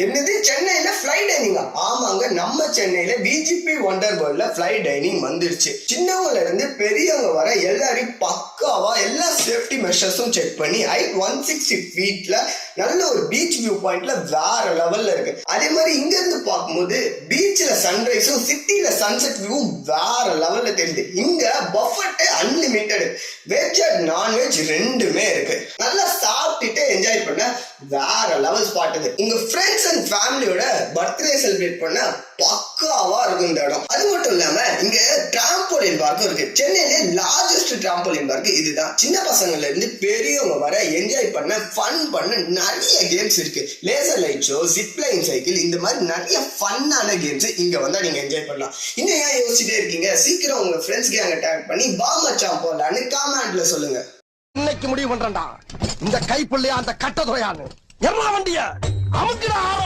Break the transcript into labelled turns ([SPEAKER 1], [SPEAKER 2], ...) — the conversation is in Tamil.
[SPEAKER 1] என்னது சென்னையில ஃப்ளை டைனிங்கா? ஆமாங்க, நம்ம சென்னையில விஜிபி வண்டர் வேர்ல்ட்ல ஃப்ளை டைனிங் வந்துருச்சு. சின்னவங்கல இருந்து பெரியவங்க வர எல்லாரையும் பக்காவா எல்லா சேஃப்டி மெஷர்ஸும் செக் பண்ணி 160 ஃபீட்ல நல்ல ஒரு பீச் வியூ பாயிண்ட்ல வேற லெவல்ல இருக்கு. அதே மாதிரி இங்க இருந்து பார்க்கும்போது பீச்ல சன்ரைஸும் சிட்டில சன்செட் வியூவும் வேற லெவல்ல தெரியுது. இங்க buffet unlimited, veg and non veg ரெண்டுமே இருக்கு. நல்லா சாப்பிட்டுட்டு என்ஜாய் பண்ண வேற லெவல் ஸ்பாட் இது. உங்க ஃப்ரெண்ட்ஸ் அண்ட் ஃபேமிலியோட பர்த்டே செலிப்ரேட் பண்ண பக்காவா இருக்கும் இந்த இடம். அது மட்டும் இல்லாம இங்க டிராம்போலின் பார்க்கும் இருக்கு. சென்னையிலே லார்ஜஸ்ட் டிராம்போலின் பார்க் இதுதான். சின்ன பசங்கள்ல இருந்து பெரியவங்க வர என்ஜாய் பண்ண ஃபன் பண்ண நிறைய கேம்ஸ் இருக்கு. Laser light show, zipline cycle, இந்த மாதிரி நிறைய ஃபன்னான கேம்ஸ் இங்க வந்தா நீங்க என்ஜாய் பண்ணலாம். இன்னும் ஏன் யோசிச்சுட்டே இருக்கீங்க? சீக்கிரம் உங்க ஃப்ரெண்ட்ஸ் கேங்க டேக் பண்ணி பாமச்சாம் போலான்னு காமெண்ட்ல சொல்லுங்க.
[SPEAKER 2] இன்னைக்கு முடிவு பண்றேன்டா, இந்த கைப்புள்ளையா அந்த கட்ட துறையான்னு எல்லா வண்டிய அமுக்குடா.